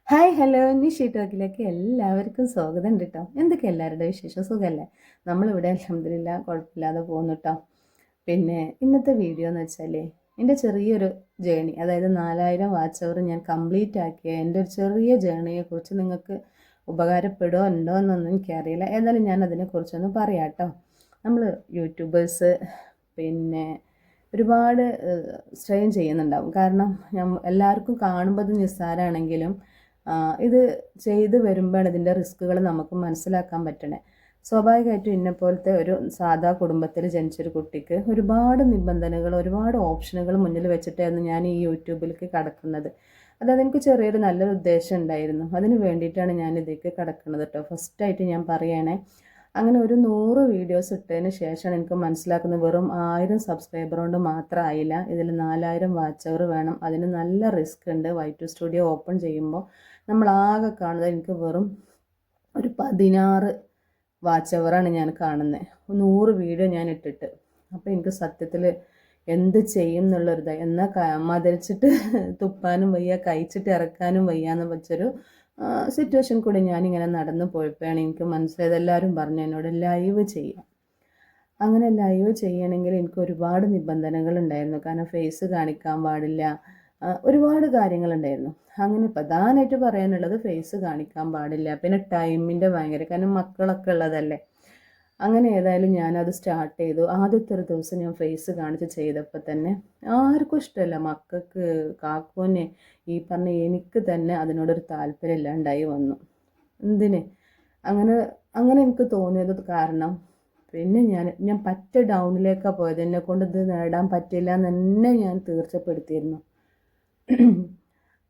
Hi hello Nishi ടോക്കിലേക്ക് എല്ലാവർക്കും സ്വാഗതം ഉണ്ട് കേട്ടോ. എന്തൊക്കെ എല്ലാവരുടെ വിശേഷം? സുഖമല്ലേ? നമ്മളിവിടെ അൽഹംദുലില്ലാ കുഴപ്പമില്ലാതെ പോകുന്നു കേട്ടോ. പിന്നെ ഇന്നത്തെ വീഡിയോ എന്ന് വെച്ചാൽ എൻ്റെ ചെറിയൊരു ജേണി, അതായത് 4000 വാച്ച് അവർ ഞാൻ കംപ്ലീറ്റ് ആക്കിയ എൻ്റെ ഒരു ചെറിയ ജേണിയെക്കുറിച്ച് നിങ്ങൾക്ക് ഉപകാരപ്പെടുമോ ഉണ്ടോ എന്നൊന്നും എനിക്കറിയില്ല. ഏതായാലും ഞാൻ അതിനെക്കുറിച്ചൊന്ന് പറയാം കേട്ടോ. നമ്മൾ യൂട്യൂബേഴ്സ് പിന്നെ ഒരുപാട് സ്ട്രെയിൻ ചെയ്യുന്നുണ്ടാവും. കാരണം എല്ലാവർക്കും കാണുമ്പോൾ അത് നിസ്സാരമാണെങ്കിലും ഇത് ചെയ്ത് വരുമ്പോഴാണ് ഇതിൻ്റെ റിസ്കുകൾ നമുക്ക് മനസ്സിലാക്കാൻ പറ്റണേ. സ്വാഭാവികമായിട്ടും ഇന്നെപ്പോലത്തെ ഒരു സാധാ കുടുംബത്തിൽ ജനിച്ചൊരു കുട്ടിക്ക് ഒരുപാട് നിബന്ധനകൾ, ഒരുപാട് ഓപ്ഷനുകൾ മുന്നിൽ വെച്ചിട്ടായിരുന്നു ഞാൻ ഈ യൂട്യൂബിലേക്ക് കടക്കുന്നത്. അതായത് എനിക്ക് ചെറിയൊരു നല്ലൊരു ഉദ്ദേശം ഉണ്ടായിരുന്നു. അതിന് വേണ്ടിയിട്ടാണ് ഞാൻ ഇതിലേക്ക് കടക്കുന്നത് കേട്ടോ. ഫസ്റ്റായിട്ട് ഞാൻ പറയണേ, അങ്ങനെ ഒരു 100 വീഡിയോസ് ഇട്ടതിന് ശേഷമാണ് എനിക്ക് മനസ്സിലാക്കുന്നത് വെറും 1000 സബ്സ്ക്രൈബർ കൊണ്ട് മാത്രമായില്ല. ഇതിൽ 4000 വാച്ച് അവർ വേണം. അതിന് നല്ല റിസ്ക് ഉണ്ട്. Y2 സ്റ്റുഡിയോ ഓപ്പൺ ചെയ്യുമ്പോൾ നമ്മളാകെ കാണുന്നത് എനിക്ക് വെറും ഒരു 16 വാച്ച് അവറാണ് ഞാൻ കാണുന്നത്, 100 വീഡിയോ ഞാൻ ഇട്ടിട്ട്. അപ്പോൾ എനിക്ക് സത്യത്തിൽ എന്ത് ചെയ്യും എന്നുള്ളൊരിത്, എന്നാൽ മതിരിച്ചിട്ട് തുപ്പാനും വയ്യ, കഴിച്ചിട്ട് ഇറക്കാനും വയ്യ എന്ന് വെച്ചൊരു സിറ്റുവേഷൻ കൂടി ഞാനിങ്ങനെ നടന്നു പോയപ്പോഴാണ് എനിക്ക് മനസ്സിലായത്. എല്ലാവരും പറഞ്ഞു എന്നോട് ലൈവ് ചെയ്യാം. അങ്ങനെ ലൈവ് ചെയ്യണമെങ്കിൽ എനിക്ക് ഒരുപാട് നിബന്ധനകൾ ഉണ്ടായിരുന്നു. കാരണം ഫേസ് കാണിക്കാൻ പാടില്ല, ഒരുപാട് കാര്യങ്ങളുണ്ടായിരുന്നു. അങ്ങനെ പ്രധാനമായിട്ട് പറയാനുള്ളത് ഫേസ് കാണിക്കാൻ പാടില്ല, പിന്നെ ടൈമിൻ്റെ ഭയങ്കര, കാരണം മക്കളൊക്കെ ഉള്ളതല്ലേ. അങ്ങനെ ഏതായാലും ഞാനത് സ്റ്റാർട്ട് ചെയ്തു. ആദ്യത്തെ ഒരു ദിവസം ഞാൻ ഫേസ് കാണിച്ച് ചെയ്തപ്പോൾ തന്നെ ആർക്കും ഇഷ്ടമല്ല. മക്കൾക്ക്, കാക്കൂന്, ഈ പറഞ്ഞ എനിക്ക് തന്നെ അതിനോടൊരു താല്പര്യം ഇല്ലാണ്ടായി വന്നു. എന്തിന് അങ്ങനെ അങ്ങനെ എനിക്ക് തോന്നിയത് കാരണം പിന്നെ ഞാൻ പറ്റ ഡൗണിലേക്കാണ് പോയത്. എന്നെക്കൊണ്ട് ഇത് നേടാൻ പറ്റില്ല എന്ന് തന്നെ ഞാൻ തീർച്ചപ്പെടുത്തിയിരുന്നു.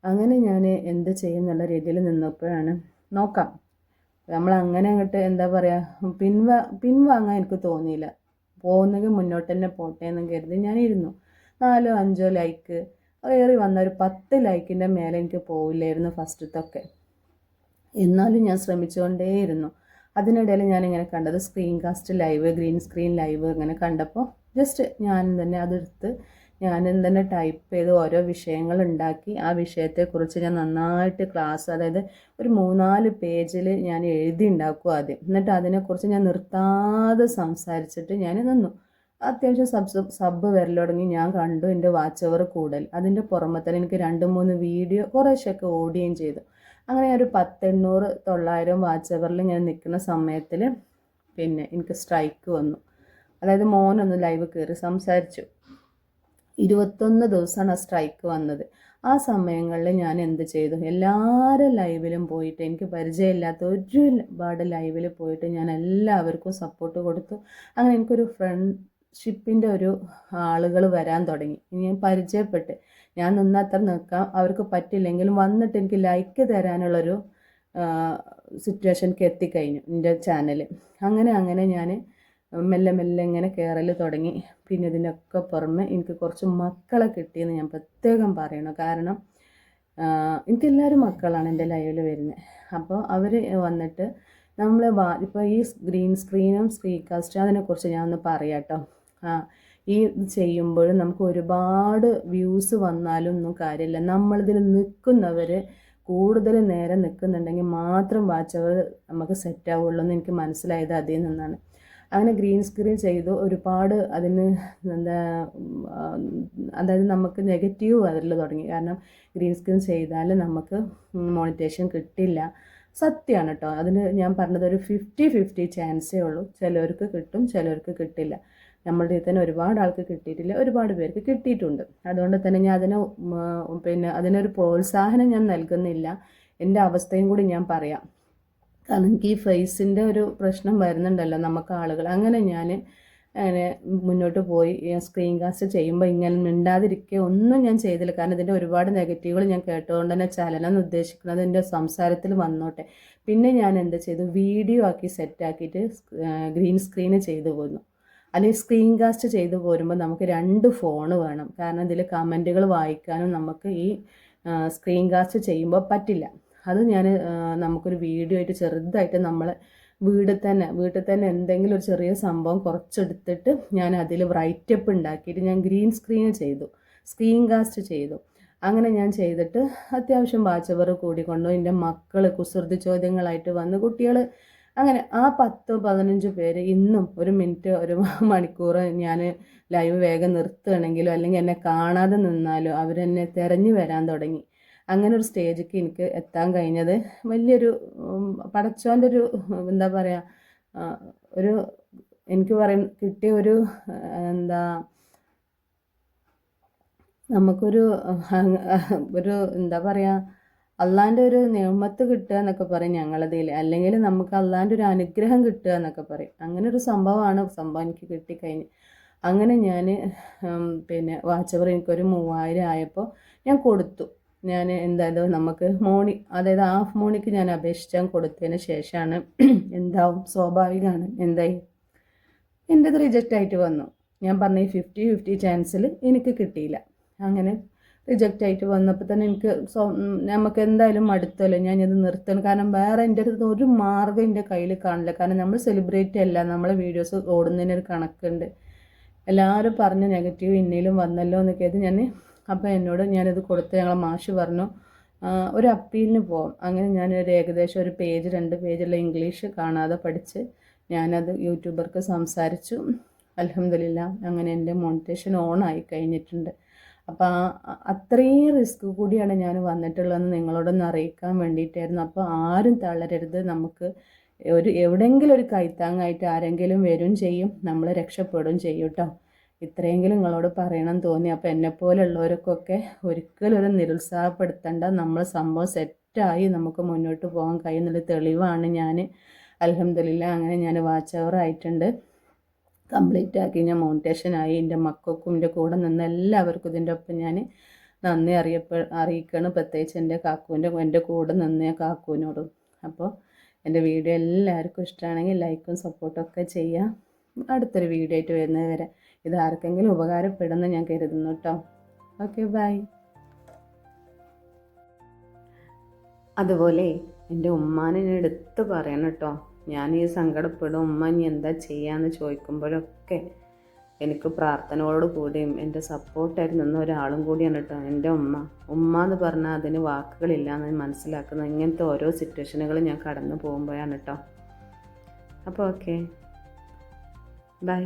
അങ്ങനെ ഞാൻ എന്ത് ചെയ്യുന്നുള്ള രീതിയിൽ നിന്നപ്പോഴാണ് നോക്കാം, നമ്മൾ അങ്ങനെ അങ്ങോട്ട് എന്താ പറയുക, പിൻവാങ്ങാൻ എനിക്ക് തോന്നിയില്ല. പോകുന്നെങ്കിൽ മുന്നോട്ട് തന്നെ പോട്ടെ എന്ന് കരുതി ഞാനിരുന്നു. 4-5 ലൈക്ക് കയറി വന്ന ഒരു 10 ലൈക്കിൻ്റെ മേലെ എനിക്ക് പോവില്ലായിരുന്നു ഫസ്റ്റത്തൊക്കെ. എന്നാലും ഞാൻ ശ്രമിച്ചുകൊണ്ടേയിരുന്നു. അതിനിടയിൽ ഞാനിങ്ങനെ കണ്ടത് screen cast live, green screen live ഇങ്ങനെ കണ്ടപ്പോൾ ജസ്റ്റ് ഞാൻ തന്നെ ടൈപ്പ് ചെയ്ത് ഓരോ വിഷയങ്ങൾ ഉണ്ടാക്കി ആ വിഷയത്തെക്കുറിച്ച് ഞാൻ നന്നായിട്ട് ക്ലാസ്, അതായത് ഒരു 3-4 പേജിൽ ഞാൻ എഴുതി ഉണ്ടാക്കും ആദ്യം. എന്നിട്ട് അതിനെക്കുറിച്ച് ഞാൻ നിർത്താതെ സംസാരിച്ചിട്ട് ഞാൻ നിന്നു. അത്യാവശ്യം സബ് വരൽ തുടങ്ങി. ഞാൻ കണ്ടു എൻ്റെ വാച്ച് അവർ കൂടുതൽ. അതിൻ്റെ പുറമെ തന്നെ എനിക്ക് 2-3 വീഡിയോ കുറേശ്ശൊക്കെ ഓടുകയും ചെയ്തു. അങ്ങനെ ഒരു 800-900 വാച്ച് അവറിൽ ഞാൻ നിൽക്കുന്ന സമയത്തിൽ പിന്നെ എനിക്ക് സ്ട്രൈക്ക് വന്നു. അതായത് മോനൊന്ന് ലൈവ് കയറി സംസാരിച്ചു. 21 ദിവസമാണ് ആ സ്ട്രൈക്ക് വന്നത്. ആ സമയങ്ങളിൽ ഞാൻ എന്ത് ചെയ്തു, എല്ലാവരും ലൈവിലും പോയിട്ട്, എനിക്ക് പരിചയമില്ലാത്ത ഒരുപാട് ലൈവിൽ പോയിട്ട് ഞാൻ എല്ലാവർക്കും സപ്പോർട്ട് കൊടുത്തു. അങ്ങനെ എനിക്കൊരു ഫ്രണ്ട്ഷിപ്പിൻ്റെ ഒരു ആളുകൾ വരാൻ തുടങ്ങി. ഞാൻ പരിചയപ്പെട്ട്, ഞാൻ നിന്നത്ര നിൽക്കാം, അവർക്ക് പറ്റില്ലെങ്കിലും വന്നിട്ട് എനിക്ക് ലൈക്ക് തരാനുള്ളൊരു സിറ്റുവേഷനിലേക്ക് എത്തിക്കഴിഞ്ഞു എൻ്റെ ചാനൽ. അങ്ങനെ ഞാൻ മെല്ലെ ഇങ്ങനെ കയറൽ തുടങ്ങി. പിന്നെ ഇതിനൊക്കെ പുറമെ എനിക്ക് കുറച്ച് മക്കളെ കിട്ടിയെന്ന് ഞാൻ പ്രത്യേകം പറയണം. കാരണം എനിക്കെല്ലാവരും മക്കളാണ് എൻ്റെ ലൈവിൽ വരുന്നത്. അപ്പോൾ അവർ വന്നിട്ട് നമ്മൾ ഇപ്പോൾ ഈ ഗ്രീൻ സ്ക്രീനും സ്ക്രീൻ കാസ്റ്റും അതിനെക്കുറിച്ച് ഞാൻ ഒന്ന് പറയാം കേട്ടോ. ഈ ചെയ്യുമ്പോൾ നമുക്ക് ഒരുപാട് വ്യൂസ് വന്നാലും ഒന്നും കാര്യമില്ല. നമ്മളിതിൽ നിൽക്കുന്നവർ കൂടുതൽ നേരം നിൽക്കുന്നുണ്ടെങ്കിൽ മാത്രം വാച്ച് അവർ നമുക്ക് സെറ്റ് ആവുള്ളൂ എന്ന് എനിക്ക് മനസ്സിലായത് അതിൽ നിന്നാണ്. അങ്ങനെ ഗ്രീൻ സ്ക്രീൻ ചെയ്തു. ഒരുപാട് അതിന് എന്താ, അതായത് നമുക്ക് നെഗറ്റീവ് വരൽ തുടങ്ങി. കാരണം ഗ്രീൻ സ്ക്രീൻ ചെയ്താൽ നമുക്ക് മോണിറ്റേഷൻ കിട്ടില്ല. സത്യമാണ് കേട്ടോ. അതിന് ഞാൻ പറഞ്ഞത് ഒരു 50-50 ചാൻസേ ഉള്ളൂ. ചിലവർക്ക് കിട്ടും, ചിലവർക്ക് കിട്ടില്ല. നമ്മളുടെ തന്നെ ഒരുപാട് ആൾക്ക് കിട്ടിയിട്ടില്ല, ഒരുപാട് പേർക്ക് കിട്ടിയിട്ടുണ്ട്. അതുകൊണ്ട് തന്നെ ഞാൻ അതിനൊരു പ്രോത്സാഹനം ഞാൻ നൽകുന്നില്ല. എൻ്റെ അവസ്ഥയും കൂടി ഞാൻ പറയാം. കാരണം എനിക്ക് ഈ ഫേസിൻ്റെ ഒരു പ്രശ്നം വരുന്നുണ്ടല്ലോ നമുക്ക് ആളുകൾ. അങ്ങനെ ഞാൻ മുന്നോട്ട് പോയി. സ്ക്രീൻ കാസ്റ്റ് ചെയ്യുമ്പോൾ ഇങ്ങനെ മിണ്ടാതിരിക്കുക ഒന്നും ഞാൻ ചെയ്തില്ല. കാരണം ഇതിൻ്റെ ഒരുപാട് നെഗറ്റീവുകൾ ഞാൻ കേട്ടുകൊണ്ട് തന്നെ ചലനം ഉദ്ദേശിക്കുന്നത് എൻ്റെ സംസാരത്തിൽ വന്നോട്ടെ. പിന്നെ ഞാൻ എന്ത് ചെയ്തു, വീഡിയോ ആക്കി സെറ്റാക്കിയിട്ട് ഗ്രീൻ സ്ക്രീന് ചെയ്തു പോന്നു. അല്ലെങ്കിൽ സ്ക്രീൻ കാസ്റ്റ് ചെയ്തു പോരുമ്പോൾ നമുക്ക് 2 ഫോണ് വേണം. കാരണം ഇതിൽ കമൻറ്റുകൾ വായിക്കാനും നമുക്ക് ഈ സ്ക്രീൻ കാസ്റ്റ് ചെയ്യുമ്പോൾ പറ്റില്ല. അത് നമുക്കൊരു വീഡിയോ ആയിട്ട് ചെറുതായിട്ട് നമ്മൾ വീട്ടിൽ തന്നെ എന്തെങ്കിലും ഒരു ചെറിയ സംഭവം കുറച്ചെടുത്തിട്ട് ഞാൻ അതിൽ റൈറ്റപ്പ് ഉണ്ടാക്കിയിട്ട് ഞാൻ ഗ്രീൻ സ്ക്രീൻ ചെയ്തു, സ്ക്രീൻ കാസ്റ്റ് ചെയ്തു. അങ്ങനെ ഞാൻ ചെയ്തിട്ട് അത്യാവശ്യം വാച്ച് കൂടിക്കൊണ്ടു. എൻ്റെ മക്കൾ കുസൃതി ചോദ്യങ്ങളായിട്ട് വന്ന് കുട്ടികൾ അങ്ങനെ ആ 10-15 പേര് ഇന്നും ഒരു മിനിറ്റ് ഒരു മണിക്കൂർ ഞാൻ ലൈവ് വേഗം നിർത്തുകയാണെങ്കിലോ അല്ലെങ്കിൽ എന്നെ കാണാതെ നിന്നാലോ അവരെന്നെ തിരഞ്ഞു വരാൻ തുടങ്ങി. അങ്ങനെ ഒരു സ്റ്റേജിലേക്ക് എനിക്ക് എത്താൻ കഴിഞ്ഞത് വലിയൊരു പടച്ചോൻ്റെ ഒരു എന്താ പറയുക ഒരു എനിക്ക് കിട്ടിയ ഒരു എന്താ നമുക്കൊരു എന്താ പറയുക അള്ളാൻ്റെ ഒരു നിയമത്ത് കിട്ടുക എന്നൊക്കെ പറയും ഞങ്ങളതിൽ, അല്ലെങ്കിൽ നമുക്ക് അള്ളാൻ്റെ ഒരു അനുഗ്രഹം കിട്ടുക എന്നൊക്കെ പറയും. അങ്ങനെ ഒരു സംഭവം എനിക്ക് കിട്ടിക്കഴിഞ്ഞ്. അങ്ങനെ ഞാൻ പിന്നെ വാച്ചവർ എനിക്കൊരു 3000 ആയപ്പോൾ ഞാൻ കൊടുത്തു. ഞാൻ എന്തായാലും നമുക്ക് അതായത് ഹാഫ് മോണിക്ക് ഞാൻ അപേക്ഷിച്ചാൽ കൊടുത്തതിന് ശേഷമാണ് എന്താവും സ്വാഭാവികമാണ് എന്തായി എൻ്റെത് റിജക്റ്റ് ആയിട്ട് വന്നു. ഞാൻ പറഞ്ഞ ഈ 50-50 ചാൻസിൽ എനിക്ക് കിട്ടിയില്ല. അങ്ങനെ റിജക്റ്റ് ആയിട്ട് വന്നപ്പോൾ തന്നെ എനിക്ക് നമുക്ക് എന്തായാലും മടുത്തല്ലോ, ഞാനിത് നിർത്തണം. കാരണം വേറെ എൻ്റെ അടുത്ത് ഒരു മാർഗ്ഗം എൻ്റെ കയ്യിൽ കാണില്ല. കാരണം നമ്മൾ സെലിബ്രിറ്റി അല്ല, നമ്മളെ വീഡിയോസ് ഓടുന്നതിനൊരു കണക്കുണ്ട്. എല്ലാവരും പറഞ്ഞു നെഗറ്റീവ് ഇന്നയിലും വന്നല്ലോ എന്ന് കേട്ട് അപ്പോൾ ഞാനിത് കൊടുത്ത് ഞങ്ങളെ മാഷ് പറഞ്ഞു ഒരു അപ്പീലിന് പോകാം. അങ്ങനെ ഞാനൊരു ഏകദേശം ഒരു 2 പേജുള്ള ഇംഗ്ലീഷ് കാണാതെ പഠിച്ച് ഞാനത് യൂട്യൂബർക്ക് സംസാരിച്ചു. അൽഹംദുലില്ലാ അങ്ങനെ എൻ്റെ മോണിറ്റേഷൻ ഓൺ ആയി കഴിഞ്ഞിട്ടുണ്ട്. അപ്പോൾ അത്രയും റിസ്ക് കൂടിയാണ് ഞാൻ വന്നിട്ടുള്ളതെന്ന് നിങ്ങളോടൊന്ന് അറിയിക്കാൻ വേണ്ടിയിട്ടായിരുന്നു. അപ്പോൾ ആരും തളരരുത്. നമുക്ക് എവിടെയെങ്കിലും ഒരു കൈത്താങ്ങായിട്ട് ആരെങ്കിലും വരും ചെയ്യും, നമ്മൾ രക്ഷപ്പെടും ചെയ്യും കേട്ടോ. ഇത്രയെങ്കിലും നിങ്ങളോട് പറയണം തോന്നി. അപ്പോൾ എന്നെപ്പോലുള്ളവർക്കൊക്കെ ഒരിക്കലും ഒരു നിരുത്സാഹപ്പെടുത്തേണ്ട, നമ്മൾ സംഭവം സെറ്റായി നമുക്ക് മുന്നോട്ട് പോകാൻ കഴിയുന്നുള്ള തെളിവാണ് ഞാൻ. അൽഹംദുലില്ലാ അങ്ങനെ ഞാൻ വാച്ച് അവർ ആയിട്ടുണ്ട്, കംപ്ലീറ്റ് ആക്കി, ഞാൻ മോണിറ്റേഷനായി. എൻ്റെ മക്കൾക്കും എൻ്റെ കൂടെ നിന്ന് എല്ലാവർക്കും ഇതിൻ്റെ ഒപ്പം ഞാൻ നന്ദി അറിയിക്കണം. പ്രത്യേകിച്ച് എൻ്റെ കൂടെ നിന്ന കാക്കുവിനോടും. അപ്പോൾ എൻ്റെ വീഡിയോ എല്ലാവർക്കും ഇഷ്ടമാണെങ്കിൽ ലൈക്കും സപ്പോർട്ടൊക്കെ ചെയ്യാം. അടുത്തൊരു വീഡിയോ ആയിട്ട് വരുന്നത് വരെ ഇത് ആർക്കെങ്കിലും ഉപകാരപ്പെടുമെന്ന് ഞാൻ കരുതുന്നു കേട്ടോ. Okay, bye. അതുപോലെ എൻ്റെ ഉമ്മാനെ ഞാൻ എടുത്ത് പറയണം കേട്ടോ. ഞാൻ ഈ സങ്കടപ്പെടും, ഉമ്മ ഇനി എന്താ ചെയ്യാന്ന് ചോദിക്കുമ്പോഴൊക്കെ എനിക്ക് പ്രാർത്ഥനയോട് കൂടിയും എൻ്റെ സപ്പോർട്ടായിട്ട് നിന്ന ഒരാളും കൂടിയാണ് കേട്ടോ എൻ്റെ ഉമ്മ എന്ന് പറഞ്ഞാൽ അതിന് വാക്കുകളില്ല എന്ന് മനസ്സിലാക്കുന്നത് ഇങ്ങനത്തെ ഓരോ സിറ്റുവേഷനുകൾ ഞാൻ കടന്നു പോകുമ്പോഴാണ് കേട്ടോ. അപ്പോൾ ഓക്കെ, ബൈ.